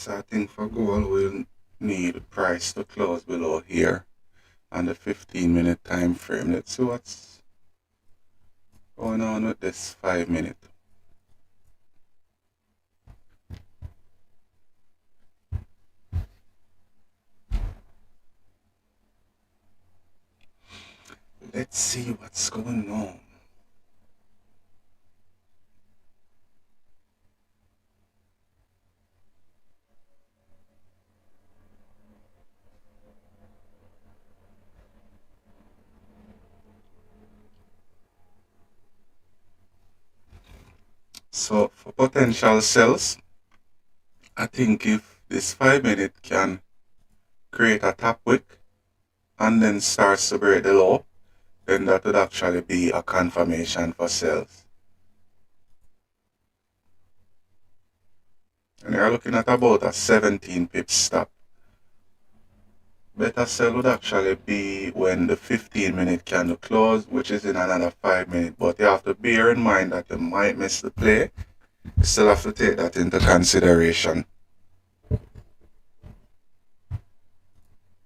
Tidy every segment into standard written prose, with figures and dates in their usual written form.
So I think for gold we'll need price to close below here on the 15-minute time frame. Let's see what's going on with this 5 minute. Let's see what's going on. So for potential sells, I think if this 5 minute can create a top wick and then starts to break the low, then that would actually be a confirmation for sales. And you're looking at about a 17 pips stop. Better sell would actually be when the 15-minute candle close, which is in another 5 minutes. But you have to bear in mind that you might miss the play. You still have to take that into consideration.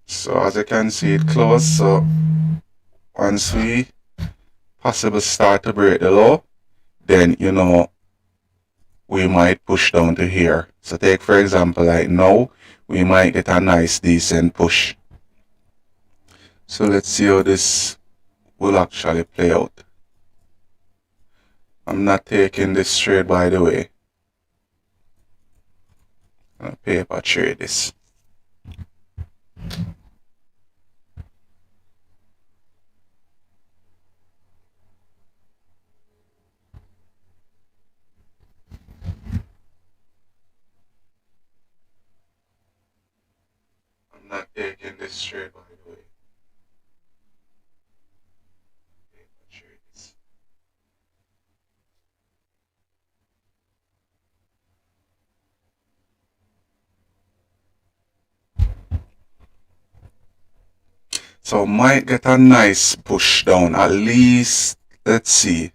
So as you can see, it closed. So once we possibly start to break the low, then we might push down to here. So take for example like now, we might get a nice decent push. So let's see how this will actually play out. I'm not taking this trade, by the way. I'm gonna paper trade this. I'm not taking this trade, by the way. Paper trade this. So might get a nice push down, at least, let's see,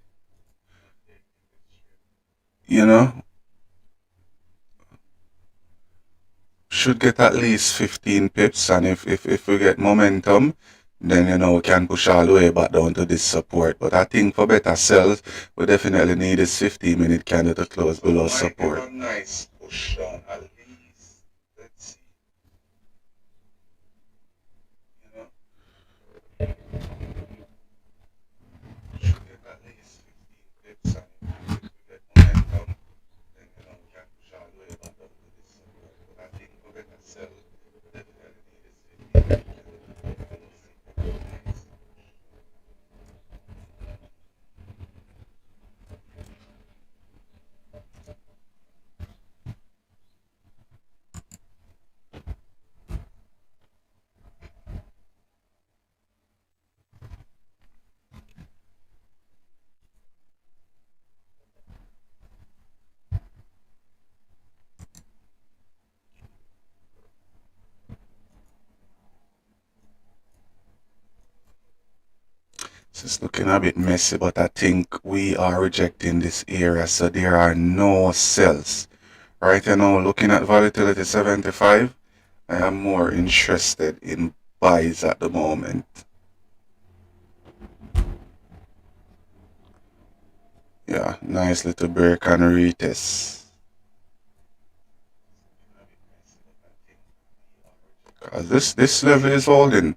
should get at least 15 pips, and if we get momentum, then we can push all the way back down to this support. But I think for better sells, we definitely need this 15-minute candle to close below support. Get a nice push down, at least, let's see, should get at least 15 pips, and if we get momentum, then we can push all the way back down to this support. But I think for better sells, we definitely need this 15-minute candle to close below support. Nice. It's looking a bit messy, but I think we are rejecting this area, so there are no sells. Right now, looking at volatility 75, I am more interested in buys at the moment. Yeah, nice little break and retest. This level is holding.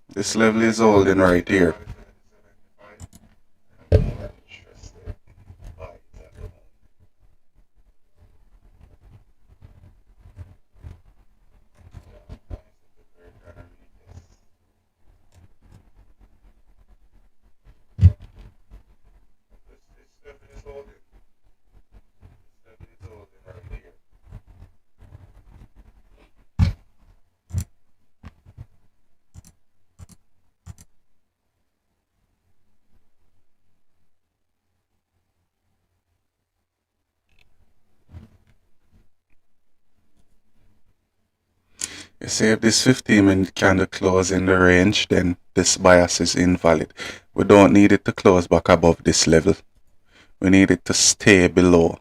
This level is holding right here. You see, if this 15-minute candle close in the range, then this bias is invalid. We don't need it to close back above this level. We need it to stay below.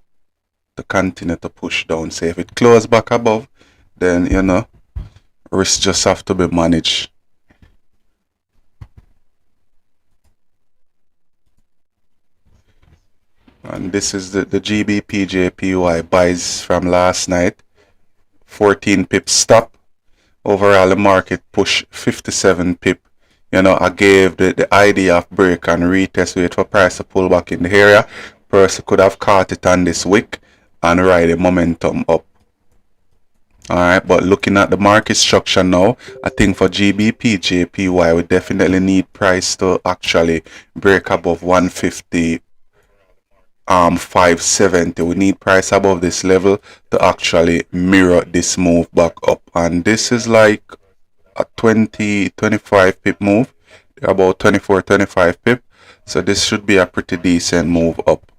to continue to push down. So if it close back above, then you know, risk just have to be managed. And this is the GBPJPY buys from last night. 14 pips stop. Overall, the market push 57 pip. You know, I gave the idea of break and retest, wait for price to pull back in the area. Person could have caught it on this wick and ride the momentum up. Alright, but looking at the market structure now, I think for GBPJPY, we definitely need price to actually break above 150. 570. We need price above this level to actually mirror this move back up, and this is like a 25 pip move, about 25 pip, so this should be a pretty decent move up.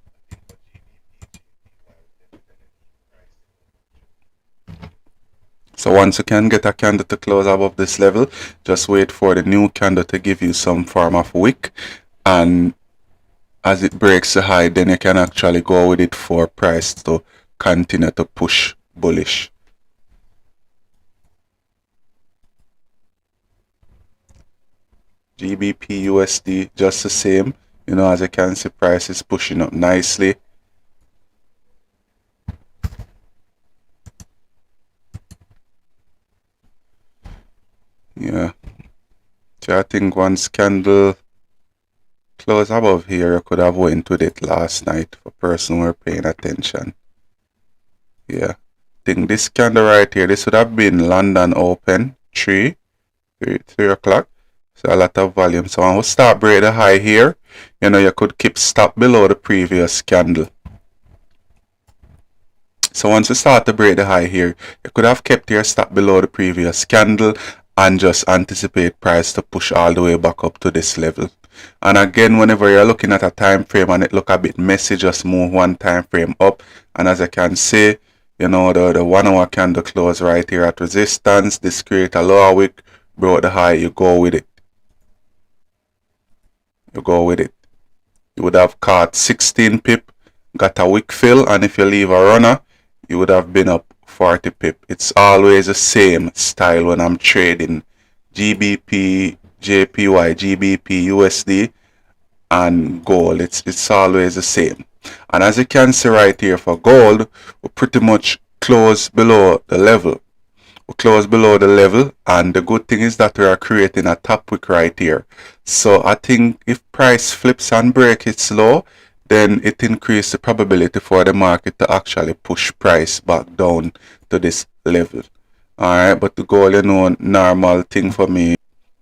So once you can get a candle to close above this level, just wait for the new candle to give you some form of wick, and as it breaks the high, then you can actually go with it for price to continue to push bullish. GBP USD just the same, you know, as you can see, price is pushing up nicely. Yeah, so I think once candle close above here, you could have went with it last night for person who were paying attention. Yeah, I think this candle right here, this would have been London open 3 o'clock. So a lot of volume. So when we start break the high here, you know, you could keep stop below the previous candle. So once you start to break the high here, you could have kept your stop below the previous candle and just anticipate price to push all the way back up to this level. And again, whenever you're looking at a time frame and it look a bit messy, just move one time frame up. And as I can see, you know, the 1 hour candle close right here at resistance. This create a lower wick, broke the high, you go with it. You go with it. You would have caught 16 pip, got a wick fill, and if you leave a runner, you would have been up 40 pip. It's always the same style when I'm trading GBP, JPY, GBP, USD, and gold. It's always the same. And as you can see right here for gold, we pretty much close below the level. We close below the level, and the good thing is that we are creating a top wick right here. So I think if price flips and break it slow, then it increases the probability for the market to actually push price back down to this level. Alright, but the gold, you know, normal thing for me,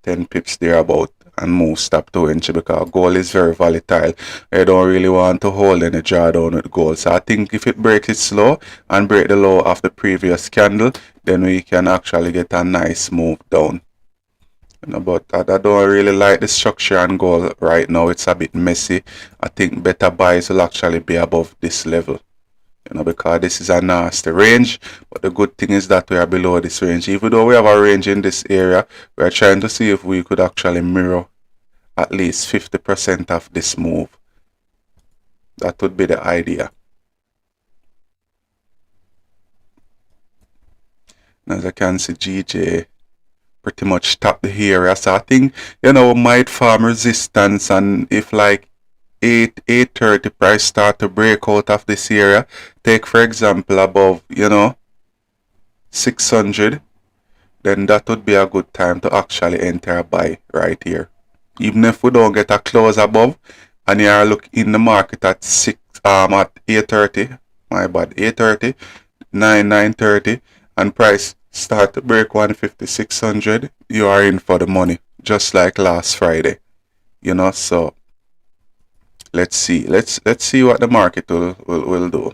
10 pips there about, and move stop 2 inch, because gold is very volatile. I don't really want to hold any drawdown with gold. So I think if it breaks it slow and break the low of the previous candle, then we can actually get a nice move down. You know, but I don't really like the structure on gold right now. It's a bit messy. I think better buys will actually be above this level. You know, because this is a nasty range, but the good thing is that we are below this range. Even though we have a range in this area, we are trying to see if we could actually mirror at least 50% of this move. That would be the idea. And as I can see, GJ pretty much top the area. So I think, you know, we might form resistance, and if like 8:30 price start to break out of this area, take for example above, you know, 600, then that would be a good time to actually enter a buy right here. Even if we don't get a close above and you are looking in the market at 8:30, my bad, 8:30, 9:30, and price start to break 150, 600, you are in for the money, just like last Friday, you know. So let's see what the market will do.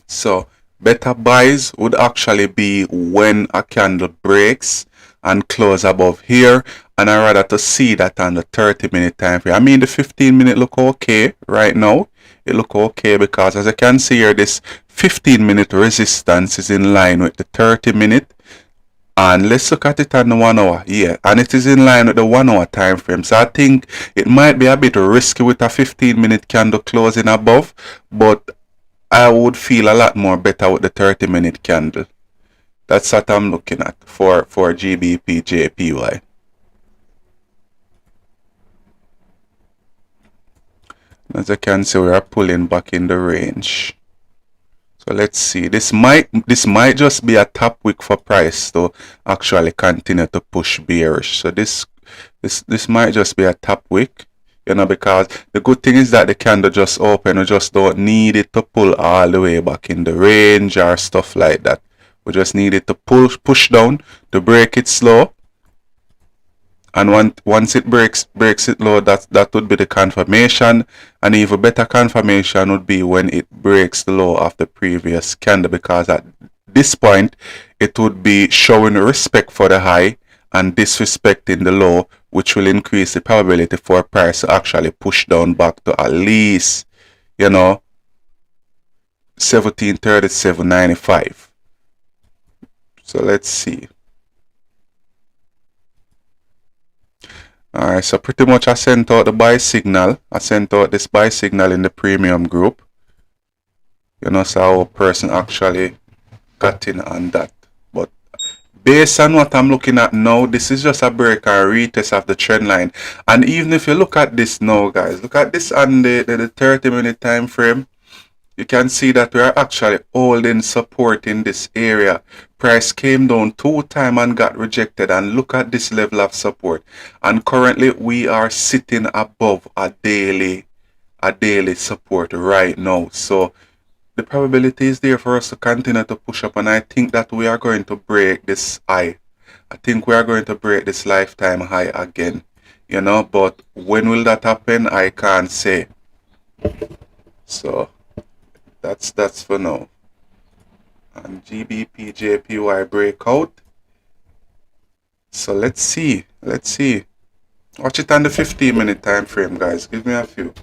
So better buys would actually be when a candle breaks and close above here, and I rather to see that on the 30-minute time frame. I mean, the 15-minute look okay right now. It look okay because as you can see here, this 15-minute resistance is in line with the 30-minute, And let's look at it on the 1 hour. Yeah, and it is in line with the 1 hour time frame. So I think it might be a bit risky with a 15-minute candle closing above, but I would feel a lot more better with the 30-minute candle. That's what I'm looking at for GBP JPY. As you can see, we are pulling back in the range. So let's see. This might just be a top wick for price to actually continue to push bearish. So this might just be a top wick, you know, because the good thing is that the candle just open. We just don't need it to pull all the way back in the range or stuff like that. We just need it to push down to break it slow. And once it breaks it low, that would be the confirmation. And even better confirmation would be when it breaks the low of the previous candle, because at this point it would be showing respect for the high and disrespecting the low, which will increase the probability for price to actually push down back to at least, you know, 1737.95. So let's see. Alright, so pretty much I sent out the buy signal. I sent out this buy signal in the premium group. You know, so our person actually got in on that. But based on what I'm looking at now, this is just a break and retest of the trend line. And even if you look at this now, guys, look at this on the 30-minute time frame. You can see that we are actually holding support in this area. Price came down 2 times and got rejected, and look at this level of support. And currently we are sitting above a daily support right now. So the probability is there for us to continue to push up, and I think that we are going to break this high. I think we are going to break this lifetime high again, you know, but when will that happen? I can't say. So that's for now. And GBP JPY breakout. So let's see. Watch it on the 15-minute time frame, guys. Give me a few.